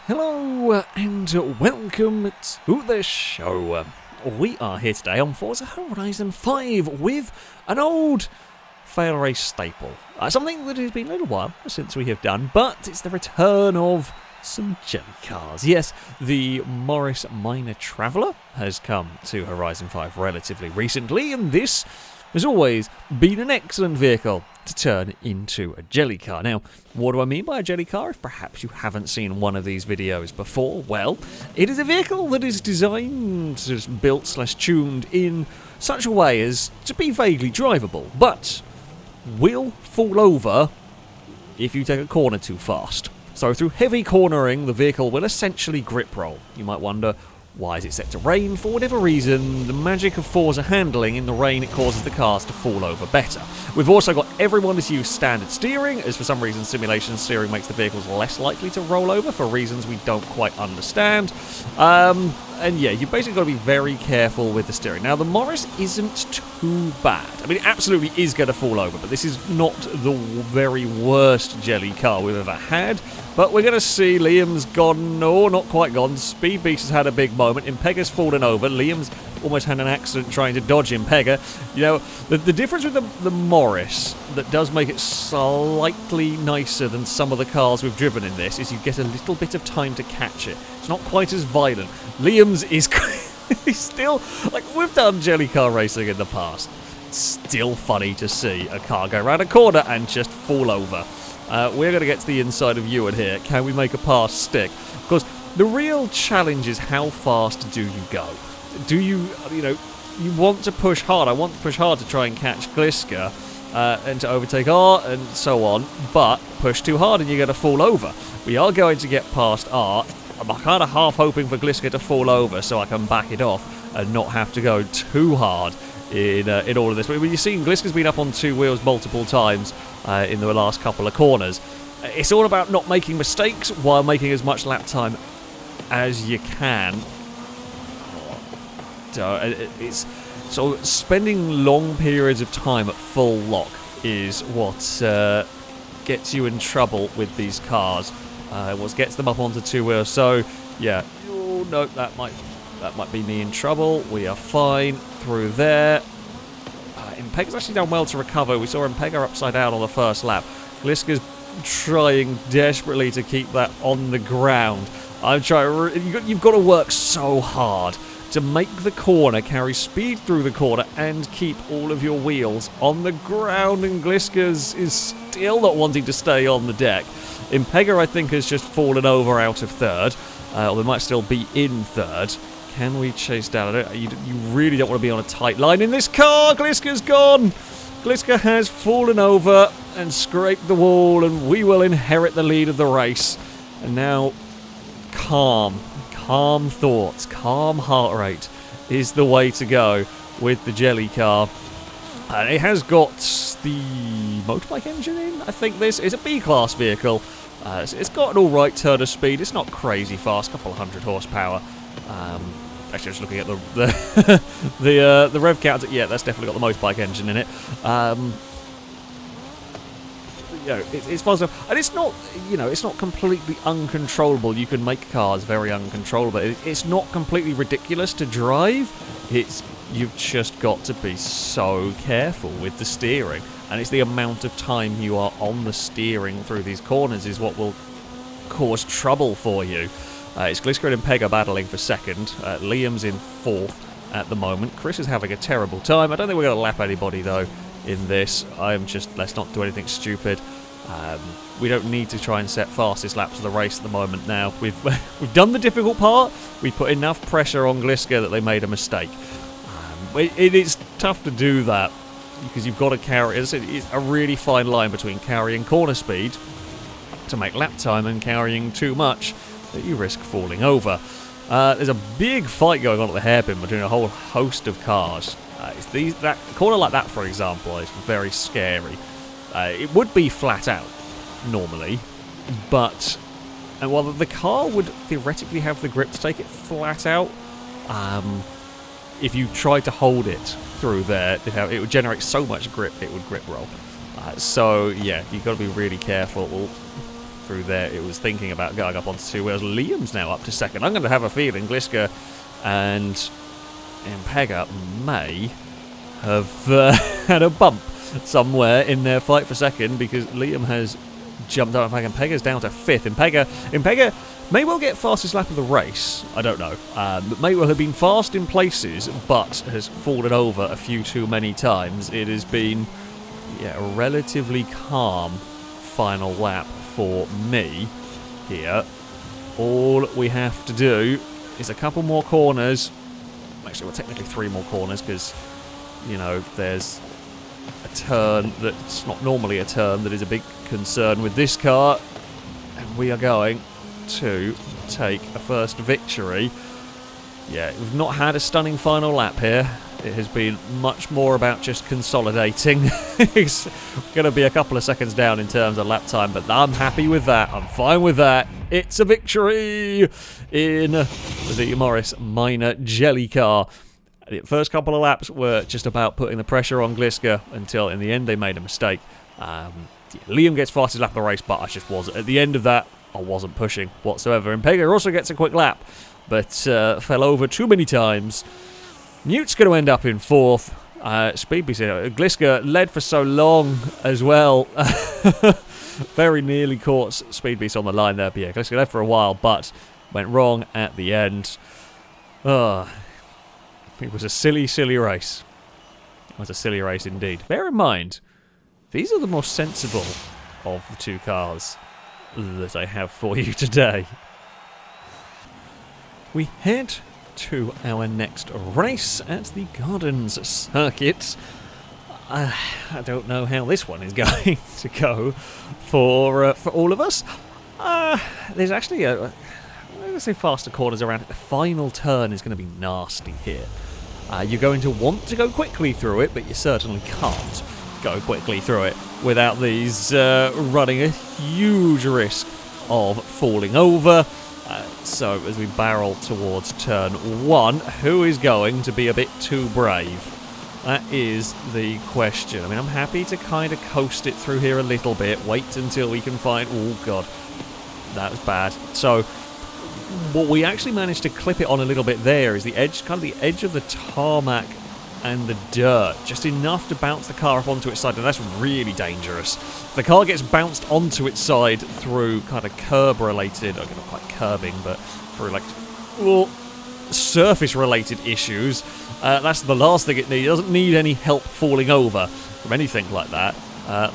Hello and welcome to the show. We are here today on Forza Horizon 5 with an old FailRace staple. Something that has been a little while since we have done, but it's the return of some jelly cars. Yes, the Morris Minor Traveller has come to Horizon 5 relatively recently, and this has always been an excellent vehicle to turn into a jelly car. Now, what do I mean by a jelly car? If perhaps you haven't seen one of these videos before, well, it is a vehicle that is designed, built/tuned in such a way as to be vaguely drivable, but will fall over if you take a corner too fast. So through heavy cornering, the vehicle will essentially grip roll. You might wonder, why is it set to rain? For whatever reason, the magic of Forza handling, in the rain it causes the cars to fall over better. We've also got everyone to use standard steering, as for some reason simulation steering makes the vehicles less likely to roll over for reasons we don't quite understand. And yeah, you basically got to be very careful with the steering. Now, the Morris isn't too bad. I mean, it absolutely is going to fall over, but this is not the very worst jelly car we've ever had. But we're going to see Liam's gone, no, not quite gone. Speed Beast has had a big moment. Impega's fallen over. Liam's almost had an accident trying to dodge Impega. You know, the difference with the Morris that does make it slightly nicer than some of the cars we've driven in this is you get a little bit of time to catch it. It's not quite as violent. Liam's is he's still, like, we've done jelly car racing in the past. It's still funny to see a car go around a corner and just fall over. We're going to get to the inside of Ewan here. Can we make a pass stick? Because the real challenge is how fast do you go? Do you want to push hard. I want to push hard to try and catch Gliska and to overtake R and so on, but push too hard and you're going to fall over. We are going to get past R. I'm kind of half hoping for Gliska to fall over so I can back it off and not have to go too hard in all of this. But when you've seen Gliska's been up on two wheels multiple times in the last couple of corners. It's all about not making mistakes while making as much lap time as you can. It's so spending long periods of time at full lock is what gets you in trouble with these cars. What gets them up onto two wheels. So yeah, oh no, that might be me in trouble. We are fine through there. Impega's actually done well to recover. We saw Impega upside down on the first lap. Gliska's trying desperately to keep that on the ground. I'm trying. You've got to work so hard to make the corner, carry speed through the corner, and keep all of your wheels on the ground. And Gliska's is still not wanting to stay on the deck. Impega, I think, has just fallen over out of third. Or they might still be in third. Can we chase down? You really don't want to be on a tight line in this car. Gliska's gone. Gliska has fallen over and scraped the wall, and we will inherit the lead of the race. And now, calm thoughts, calm heart rate is the way to go with the jelly car. It has got the motorbike engine in. I think this is a B-class vehicle. It's got an alright turn of speed. It's not crazy fast, couple of 100 horsepower. Actually, just looking at the rev counter, yeah, that's definitely got the motorbike engine in it. It's positive, and it's not, it's not completely uncontrollable. You can make cars very uncontrollable. It's not completely ridiculous to drive. You've just got to be so careful with the steering, and it's the amount of time you are on the steering through these corners is what will cause trouble for you. It's Gliska and Impega battling for second. Liam's in fourth at the moment. Chris is having a terrible time. I don't think we're going to lap anybody, though, in this. Let's not do anything stupid. We don't need to try and set fastest laps of the race at the moment now. We've done the difficult part. We put enough pressure on Gliska that they made a mistake. It is tough to do that because you've got to carry... It's a really fine line between carrying corner speed to make lap time and carrying too much that you risk falling over. There's a big fight going on at the hairpin between a whole host of cars. That corner like that, for example, is very scary. It would be flat out normally, but while the car would theoretically have the grip to take it flat out, if you tried to hold it through there, it would generate so much grip it would grip roll. So yeah, you've got to be really careful. through there. It was thinking about going up onto 2 wheels. Liam's now up to second. I'm going to have a feeling Gliska and Impega may have had a bump somewhere in their fight for second, because Liam has jumped up. In fact, Impega's down to 5th. Impega may well get fastest lap of the race. I don't know. But may well have been fast in places, but has fallen over a few too many times. It has been a relatively calm final lap for me here. All we have to do is a couple more corners. Actually, well, technically 3 more corners, because, you know, there's a turn that's not normally a turn that is a big concern with this car, and we are going to take a first victory. Yeah, we've not had a stunning final lap here. It has been much more about just consolidating. It's going to be a couple of seconds down in terms of lap time, but I'm happy with that. I'm fine with that. It's a victory in the Morris Minor Jelly car. The first couple of laps were just about putting the pressure on Gliska until in the end they made a mistake. Liam gets fastest lap of the race, but I just wasn't. At the end of that, I wasn't pushing whatsoever. Impega also gets a quick lap, but fell over too many times. Newt's going to end up in 4th. Speedbeast, Gliska led for so long as well. Very nearly caught Speedbeast on the line there. But yeah, Gliska led for a while, but went wrong at the end. It was a silly, silly race. It was a silly race indeed. Bear in mind, these are the more sensible of the 2 cars that I have for you today. We head to our next race at the Gardens Circuit. I don't know how this one is going to go for all of us. There's actually I'm going to say faster corners around it. The final turn is going to be nasty here. You're going to want to go quickly through it, but you certainly can't go quickly through it without these running a huge risk of falling over. So as we barrel towards turn 1, who is going to be a bit too brave? That is the question. I mean, I'm happy to kind of coast it through here a little bit, wait until we can find... Oh, God. That was bad. So, what we actually managed to clip it on a little bit there is the edge, kind of the edge of the tarmac and the dirt. Just enough to bounce the car up onto its side, and that's really dangerous. If the car gets bounced onto its side through kind of curb-related... Okay, not quite curbing, but through, like, surface-related issues... that's the last thing it needs. It doesn't need any help falling over from anything like that.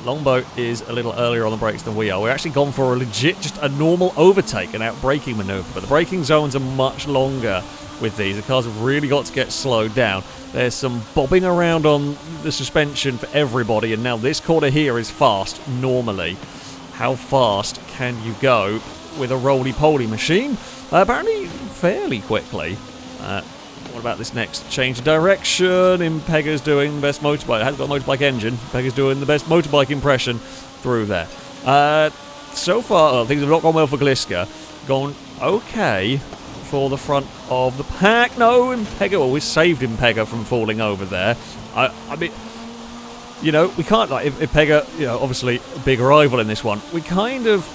Longboat is a little earlier on the brakes than we are. We're actually gone for a legit, just a normal overtake, an out-braking manoeuvre. But the braking zones are much longer with these. The cars have really got to get slowed down. There's some bobbing around on the suspension for everybody. And now this corner here is fast, normally. How fast can you go with a roly-poly machine? Apparently fairly quickly. What about this next change of direction? Impega's doing the best motorbike. It hasn't got a motorbike engine. Impega's doing the best motorbike impression through there. So far, things have not gone well for Gliska. Gone okay for the front of the pack. No, Impega. Well, we saved Impega from falling over there. I mean, you know, we can't, like, Impega, you know, obviously a big rival in this one. We kind of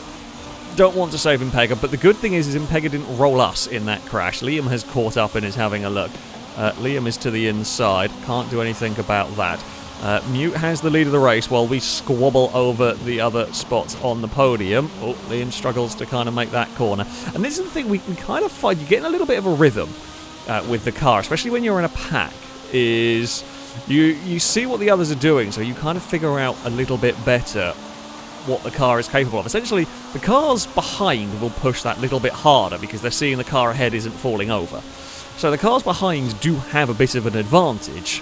don't want to save Impega, but the good thing is Impega didn't roll us in that crash. Liam has caught up and is having a look. Liam is to the inside. Can't do anything about that. Mute has the lead of the race while we squabble over the other spots on the podium. Oh, Liam struggles to kind of make that corner. And this is the thing, we kind of find you get in a little bit of a rhythm with the car, especially when you're in a pack, is you see what the others are doing, so you kind of figure out a little bit better what the car is capable of. Essentially, the cars behind will push that little bit harder because they're seeing the car ahead isn't falling over. So the cars behind do have a bit of an advantage.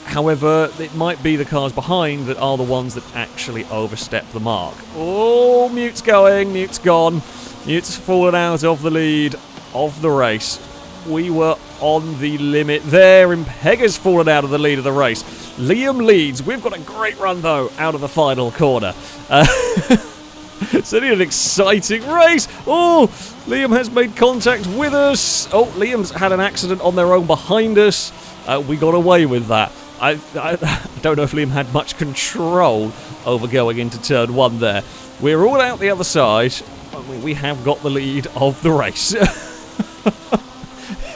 However, it might be the cars behind that are the ones that actually overstep the mark. Oh, Mute's going, Mute's gone. Mute's fallen out of the lead of the race. We were on the limit there. Impega's fallen out of the lead of the race. Liam leads. We've got a great run, though, out of the final corner. Certainly an exciting race. Oh, Liam has made contact with us. Oh, Liam's had an accident on their own behind us. We got away with that. I don't know if Liam had much control over going into turn 1 there. We're all out the other side. We have got the lead of the race.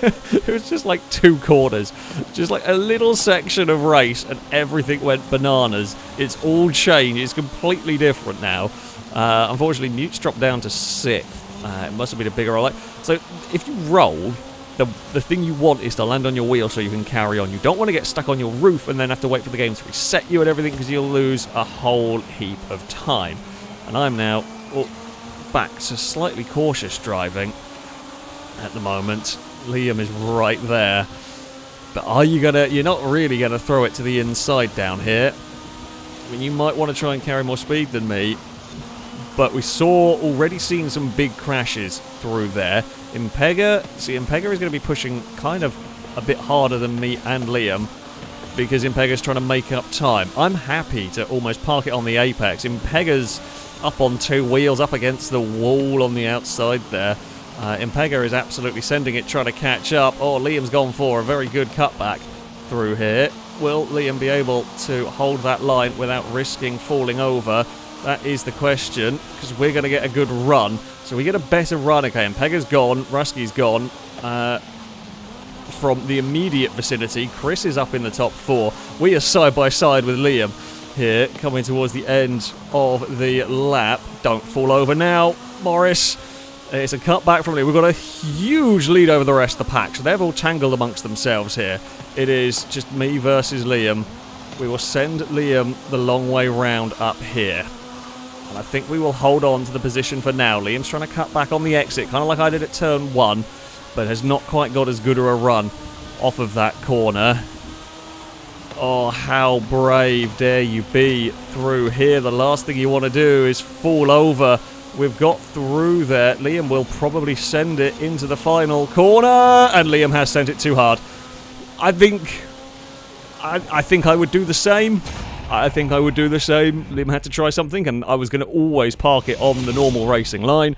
It was just like 2 corners. Just like a little section of race and everything went bananas. It's all changed. It's completely different now. Unfortunately, Mute's dropped down to 6th. It must have been a bigger roll. So if you roll, the thing you want is to land on your wheel so you can carry on. You don't want to get stuck on your roof and then have to wait for the game to reset you and everything, because you'll lose a whole heap of time. And I'm now back to slightly cautious driving at the moment. Liam is right there. But are you gonna... You're not really going to throw it to the inside down here. I mean, you might want to try and carry more speed than me. But we already seen some big crashes through there. Impega is going to be pushing kind of a bit harder than me and Liam, because Impega's trying to make up time. I'm happy to almost park it on the apex. Impega's up on 2 wheels, up against the wall on the outside there. Impega is absolutely sending it, trying to catch up. Oh, Liam's gone for a very good cutback through here. Will Liam be able to hold that line without risking falling over? That is the question, because we're going to get a good run. So we get a better run. Okay, Impega's gone, Ruski's gone. From the immediate vicinity, Chris is up in the top 4. We are side by side with Liam here, coming towards the end of the lap. Don't fall over now, Morris. It's a cutback from Liam. We've got a huge lead over the rest of the pack, so they've all tangled amongst themselves here. It is just me versus Liam. We will send Liam the long way round up here. And I think we will hold on to the position for now. Liam's trying to cut back on the exit, kind of like I did at turn 1, but has not quite got as good a run off of that corner. Oh, how brave dare you be through here. The last thing you want to do is fall over. We've got through there. Liam will probably send it into the final corner, and Liam has sent it too hard. I think I would do the same. Liam had to try something, and I was going to always park it on the normal racing line.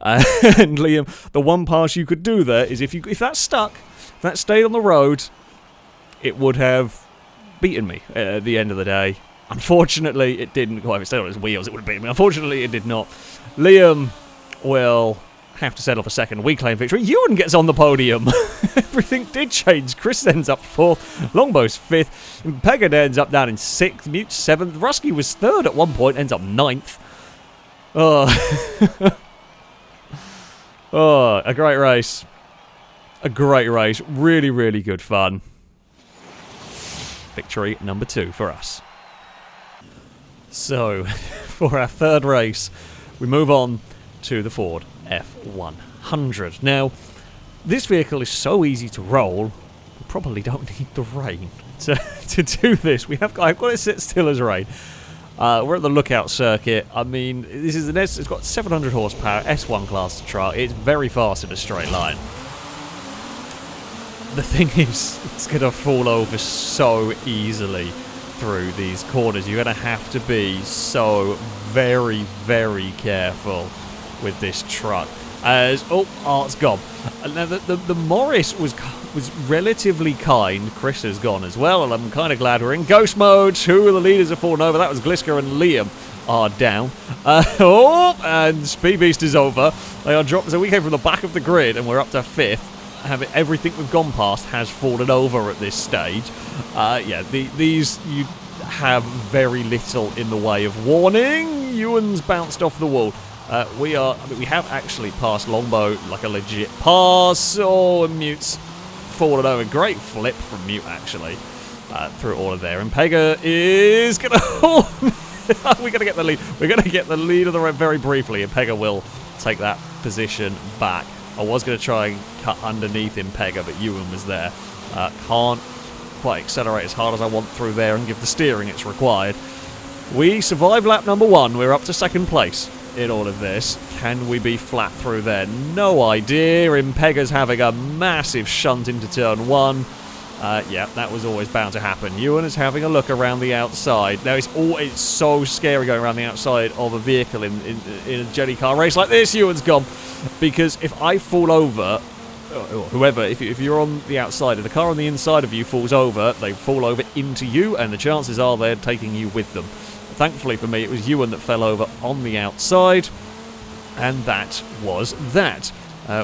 And Liam, the one pass you could do there is if that stuck, if that stayed on the road, it would have beaten me at the end of the day. Unfortunately, it didn't. Well, if it stayed on its wheels, it would have beaten me. Unfortunately, it did not. Liam will have to settle for second. We claim victory. Ewan gets on the podium. Everything did change. Chris ends up 4th. Longbow's 5th. Impega ends up down in 6th. Mute 7th. Rusky was 3rd at one point. Ends up 9th. Oh. Oh, a great race. A great race. Really, really good fun. Victory number 2 for us. So, for our 3rd race, we move on to the Ford F100. Now, this vehicle is so easy to roll, we probably don't need the rain to do this. I've got it sit still as rain. We're at the Lookout circuit. I mean, this is it's got 700 horsepower, S1 class truck. It's very fast in a straight line. The thing is, it's going to fall over so easily through these corners. You're going to have to be so very, very careful with this truck. As Art's gone. Now the Morris was relatively kind. Chris has gone as well, and I'm kind of glad we're in ghost mode. 2 of the leaders have fallen over. That was Gliska and Liam are down. And Speed Beast is over. They are dropped. So we came from the back of the grid, and we're up to 5th. Everything we've gone past has fallen over at this stage. Yeah, these you have very little in the way of warning. Ewan's bounced off the wall. We have actually passed Longbow like a legit pass. Oh, and Mute's fallen over. Great flip from Mute actually through all of there. And Pega is gonna. We're gonna get the lead. We're gonna get the lead of the road very briefly, and Pega will take that position back. I was going to try and cut underneath Impega, but Ewan was there. Can't quite accelerate as hard as I want through there and give the steering it's required. We survived lap number 1. We're up to 2nd place in all of this. Can we be flat through there? No idea. Impega's having a massive shunt into turn 1. Yeah, that was always bound to happen. Ewan is having a look around the outside. Now, it's so scary going around the outside of a vehicle in a jelly car race like this. Ewan's gone. Because if I fall over, or whoever, if you're on the outside, if the car on the inside of you falls over, they fall over into you, and the chances are they're taking you with them. Thankfully for me, it was Ewan that fell over on the outside, and that was that.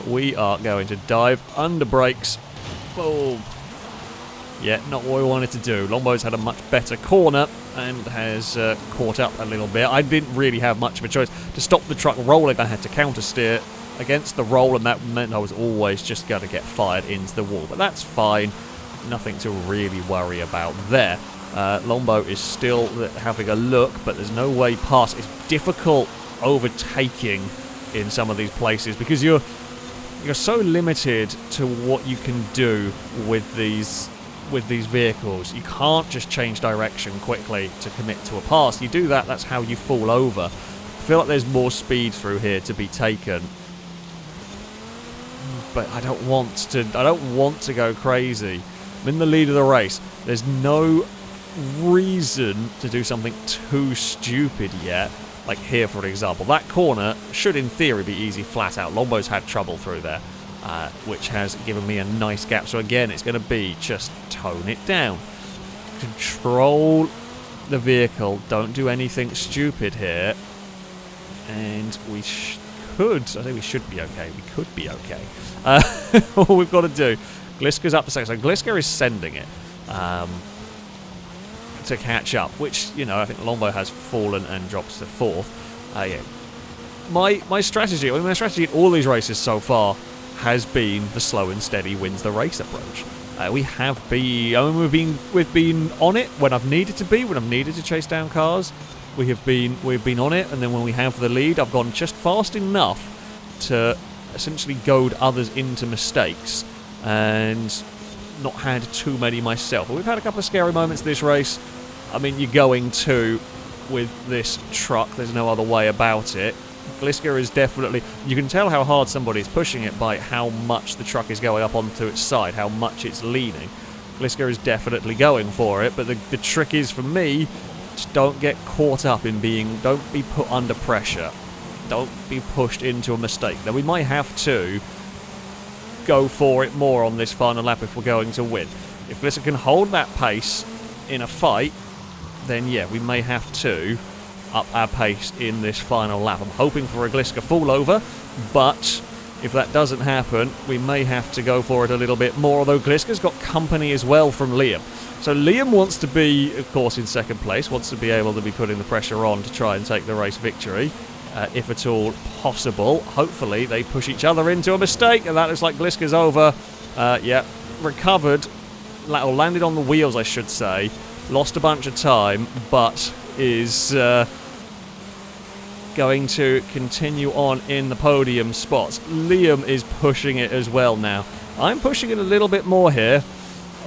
We are going to dive under brakes. Boom. Yeah, not what we wanted to do. Longbow's had a much better corner and has caught up a little bit. I didn't really have much of a choice. To stop the truck rolling, I had to counter steer against the roll, and that meant I was always just going to get fired into the wall. But that's fine. Nothing to really worry about there. Longbow is still having a look, but there's no way past. It's difficult overtaking in some of these places because you're so limited to what you can do with these vehicles. You can't just change direction quickly to commit to a pass. You do that, that's how you fall over. I feel like there's more speed through here to be taken, but I don't want to go crazy. I'm in the lead of the race. There's no reason to do something too stupid yet. Like here, for example, that corner should in theory be easy flat out. Lombow's had trouble through there, which has given me a nice gap. So again, it's going to be just tone it down. Control the vehicle. Don't do anything stupid here. And we I think we should be okay. We could be okay. All we've got to do, Gliska's up to second. So Gliska is sending it to catch up, which, you know, I think Longbow has fallen and drops to fourth. Yeah. My strategy in all these races so far has been the slow and steady wins the race approach. We've been on it when I've needed to be, when I've needed to chase down cars. We've been on it, and then when we have the lead, I've gone just fast enough to essentially goad others into mistakes and not had too many myself. But we've had a couple of scary moments this race. I mean, you're going to with this truck. There's no other way about it. Gliska is definitely... You can tell how hard somebody's pushing it by how much the truck is going up onto its side, how much it's leaning. Gliska is definitely going for it, but the trick is, for me, just don't get caught up in being... Don't be put under pressure. Don't be pushed into a mistake. Now, we might have to go for it more on this final lap if we're going to win. If Gliska can hold that pace in a fight, then yeah, we may have to up our pace in this final lap. I'm hoping for a Gliska fall over, but if that doesn't happen, we may have to go for it a little bit more, although Gliska's got company as well from Liam. So Liam wants to be, of course, in second place, wants to be able to be putting the pressure on to try and take the race victory, if at all possible. Hopefully they push each other into a mistake, and that looks like Gliska's over. Yeah, recovered, or landed on the wheels, I should say. Lost a bunch of time, but is going to continue on in the podium spots. Liam is pushing it as well now. I'm pushing it a little bit more here.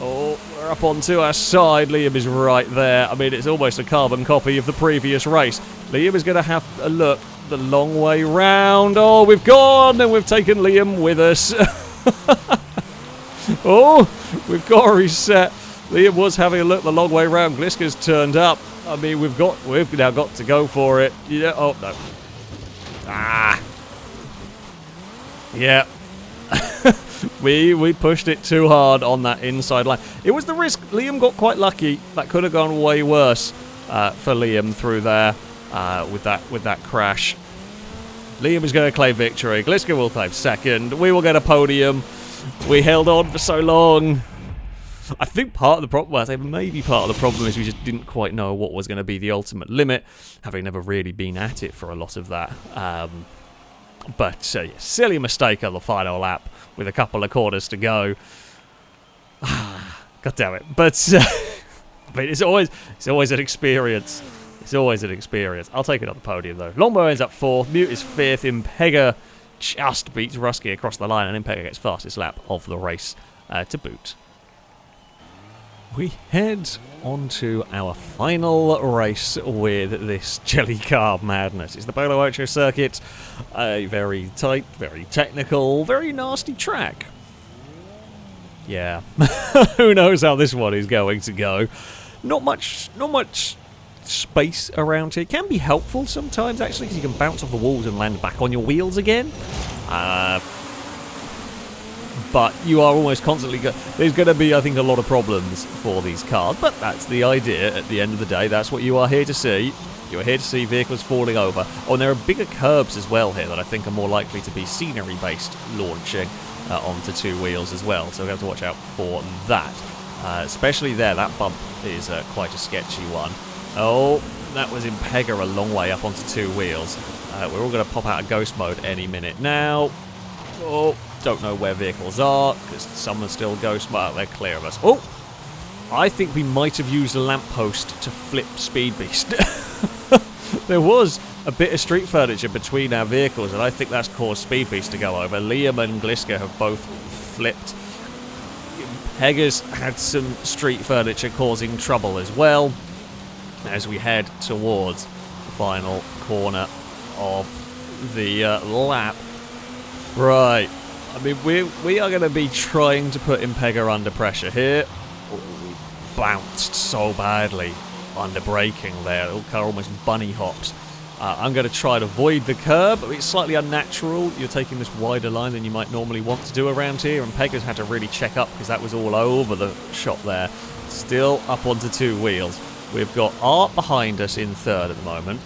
Oh, we're up onto our side. Liam is right there. I mean, it's almost a carbon copy of the previous race. Liam is going to have a look the long way round. Oh, we've gone, and we've taken Liam with us. Oh, we've got to reset. Liam was having a look the long way round. Gliska's turned up. I mean, we've now got to go for it. Yeah. Oh no. Ah. Yeah. we pushed it too hard on that inside line. It was the risk. Liam got quite lucky. That could have gone way worse for Liam through there with that crash. Liam is going to claim victory. Gliska will claim second. We will get a podium. We held on for so long. I think part of the problem, well, I say maybe part of the problem is we just didn't quite know what was going to be the ultimate limit, having never really been at it for a lot of that. But yeah, silly mistake on the final lap with a couple of corners to go. God damn it! But it's always an experience. It's always an experience. I'll take it on the podium though. Longbow ends up fourth. Mute is fifth. Impega just beats Rusky across the line, and Impega gets fastest lap of the race to boot. We head on to our final race with this jelly car madness. It's the Polo Ocho circuit, a very tight, very technical, very nasty track. Yeah, who knows how this one is going to go. Not much space around here. Can be helpful sometimes, actually, because you can bounce off the walls and land back on your wheels again. but you are almost constantly there's going to be, I think, a lot of problems for these cars, but that's the idea at the end of the day. That's what you are here to see. You're here to see vehicles falling over. Oh, and there are bigger curbs as well here that I think are more likely to be scenery-based launching onto two wheels as well, so we have to watch out for that. Especially there, that bump is quite a sketchy one. Oh, that was Impega a long way up onto two wheels. We're all going to pop out of ghost mode any minute now. Oh, don't know where vehicles are, because some are still ghost mode. They're clear of us. Oh, I think we might have used a lamppost to flip Speed Beast. There was a bit of street furniture between our vehicles, and I think that's caused Speed Beast to go over. Liam and Gliska have both flipped. Impega's had some street furniture causing trouble as well, as we head towards the final corner of the lap. Right, I mean, we are going to be trying to put Impega under pressure here. We bounced so badly under braking there. The car almost bunny hopped. I'm going to try to avoid the curb. It's slightly unnatural. You're taking this wider line than you might normally want to do around here, and Impega's had to really check up because that was all over the shop there. Still up onto two wheels. We've got Art behind us in third at the moment.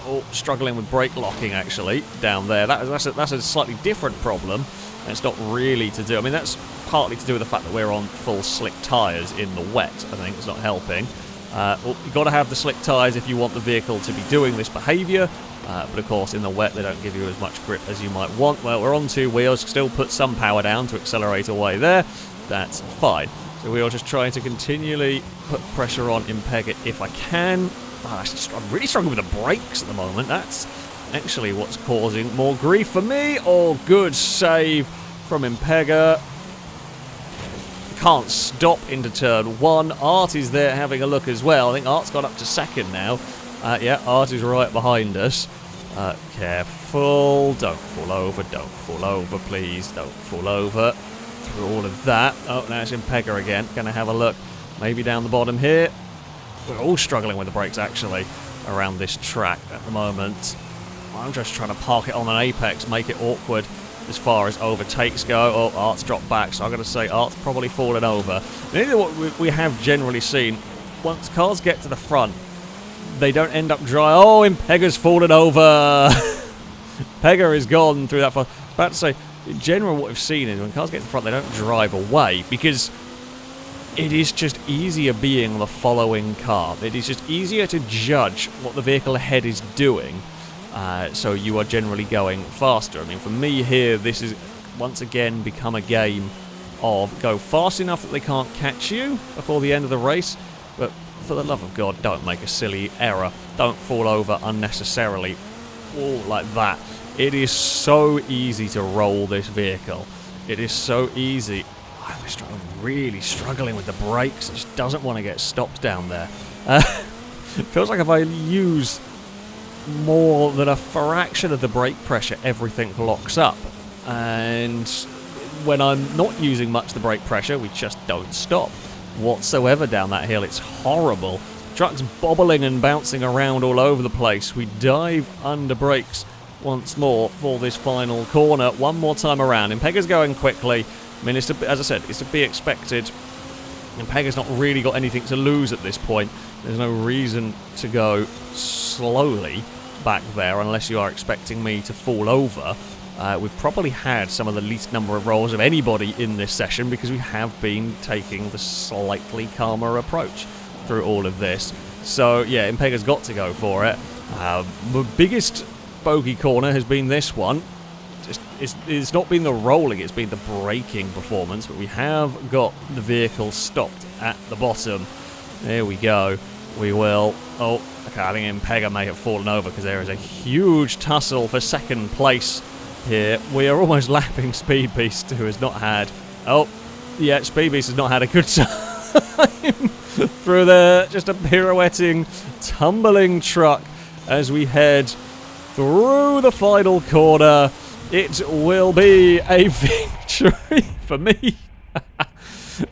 Oh, struggling with brake locking, actually, down there. That's a slightly different problem. It's not really to do... I mean, that's partly to do with the fact that we're on full slick tyres in the wet, I think. It's not helping. Well, you've got to have the slick tyres if you want the vehicle to be doing this behaviour. But, of course, in the wet, they don't give you as much grip as you might want. Well, we're on two wheels. Still put some power down to accelerate away there. That's fine. So we are just trying to continually put pressure on Impega if I can. Oh, I'm really struggling with the brakes at the moment. That's actually what's causing more grief for me. Oh, good save from Impega. Can't stop into turn one. Art is there having a look as well. I think Art's got up to second now. Yeah, Art is right behind us. Careful. Don't fall over. Don't fall over, please. Don't fall over. Through all of that. Oh, now it's Impega again. Gonna have a look. Maybe down the bottom here. We're all struggling with the brakes, actually, around this track at the moment. I'm just trying to park it on an apex, make it awkward as far as overtakes go. Oh, Art's dropped back, so I'm going to say Art's probably fallen over. Neither what we have generally seen, once cars get to the front, they don't end up dry. Oh, Impega's fallen over. Impega is gone through that far. About to say, in general, what we've seen is when cars get to the front, they don't drive away, because it is just easier being the following car. It is just easier to judge what the vehicle ahead is doing, so you are generally going faster. I mean, for me here, this is once again become a game of go fast enough that they can't catch you before the end of the race, but for the love of God, don't make a silly error. Don't fall over unnecessarily, all like that. It is so easy to roll this vehicle. It is so easy. I'm really struggling with the brakes. It just doesn't want to get stopped down there. Feels like if I use more than a fraction of the brake pressure, everything locks up. And when I'm not using much of the brake pressure, we just don't stop whatsoever down that hill. It's horrible. Truck's bobbling and bouncing around all over the place. We dive under brakes once more for this final corner. One more time around. Impega's going quickly. I mean, as I said, it's to be expected. Impega's not really got anything to lose at this point. There's no reason to go slowly back there unless you are expecting me to fall over. We've probably had some of the least number of rolls of anybody in this session because we have been taking the slightly calmer approach through all of this. So, yeah, Impega's got to go for it. The biggest bogey corner has been this one. It's not been the rolling, it's been the braking performance, but we have got the vehicle stopped at the bottom. There we go. We will... Oh, okay, I think Impega may have fallen over because there is a huge tussle for second place here. We are almost lapping Speed Beast, who has not had... Oh, yeah, Speed Beast has not had a good time through there. Just a pirouetting, tumbling truck as we head through the final corner. It will be a victory for me.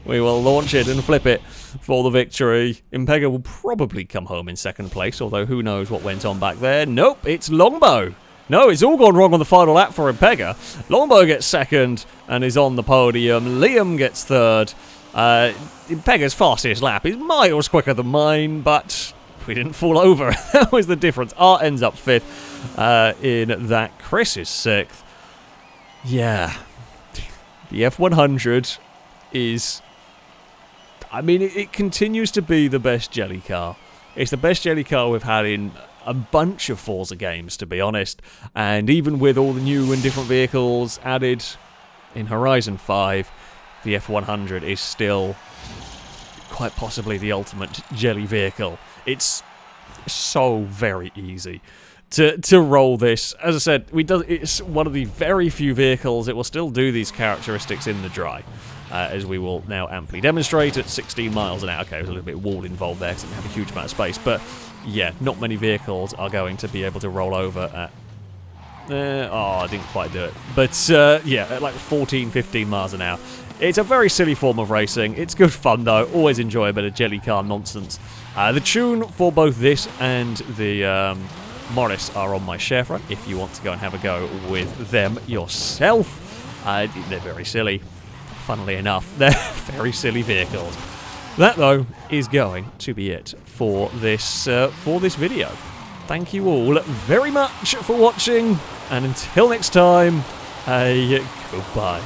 We will launch it and flip it for the victory. Impega will probably come home in second place, although who knows what went on back there. Nope, it's Longbow No, it's all gone wrong on the final lap for Impega. Longbow gets second and is on the podium. Liam gets third. Impega's fastest lap is miles quicker than mine, but we didn't fall over. That was the difference. Art ends up fifth in that. Chris is sixth. Yeah. The F100 is... I mean, it continues to be the best jelly car. It's the best jelly car we've had in a bunch of Forza games, to be honest. And even with all the new and different vehicles added in Horizon 5, the F100 is still quite possibly the ultimate jelly vehicle. It's so very easy to roll this. As I said, it's one of the very few vehicles that will still do these characteristics in the dry, as we will now amply demonstrate at 16 miles an hour. Okay, there's a little bit of wall involved there because it didn't have a huge amount of space, but yeah, not many vehicles are going to be able to roll over at... I didn't quite do it. But yeah, at like 14, 15 miles an hour. It's a very silly form of racing. It's good fun though. Always enjoy a bit of jelly car nonsense. The tune for both this and the Morris are on my share front if you want to go and have a go with them yourself. They're very silly. Funnily enough, they're very silly vehicles. That, though, is going to be it for this video. Thank you all very much for watching, and until next time, goodbye.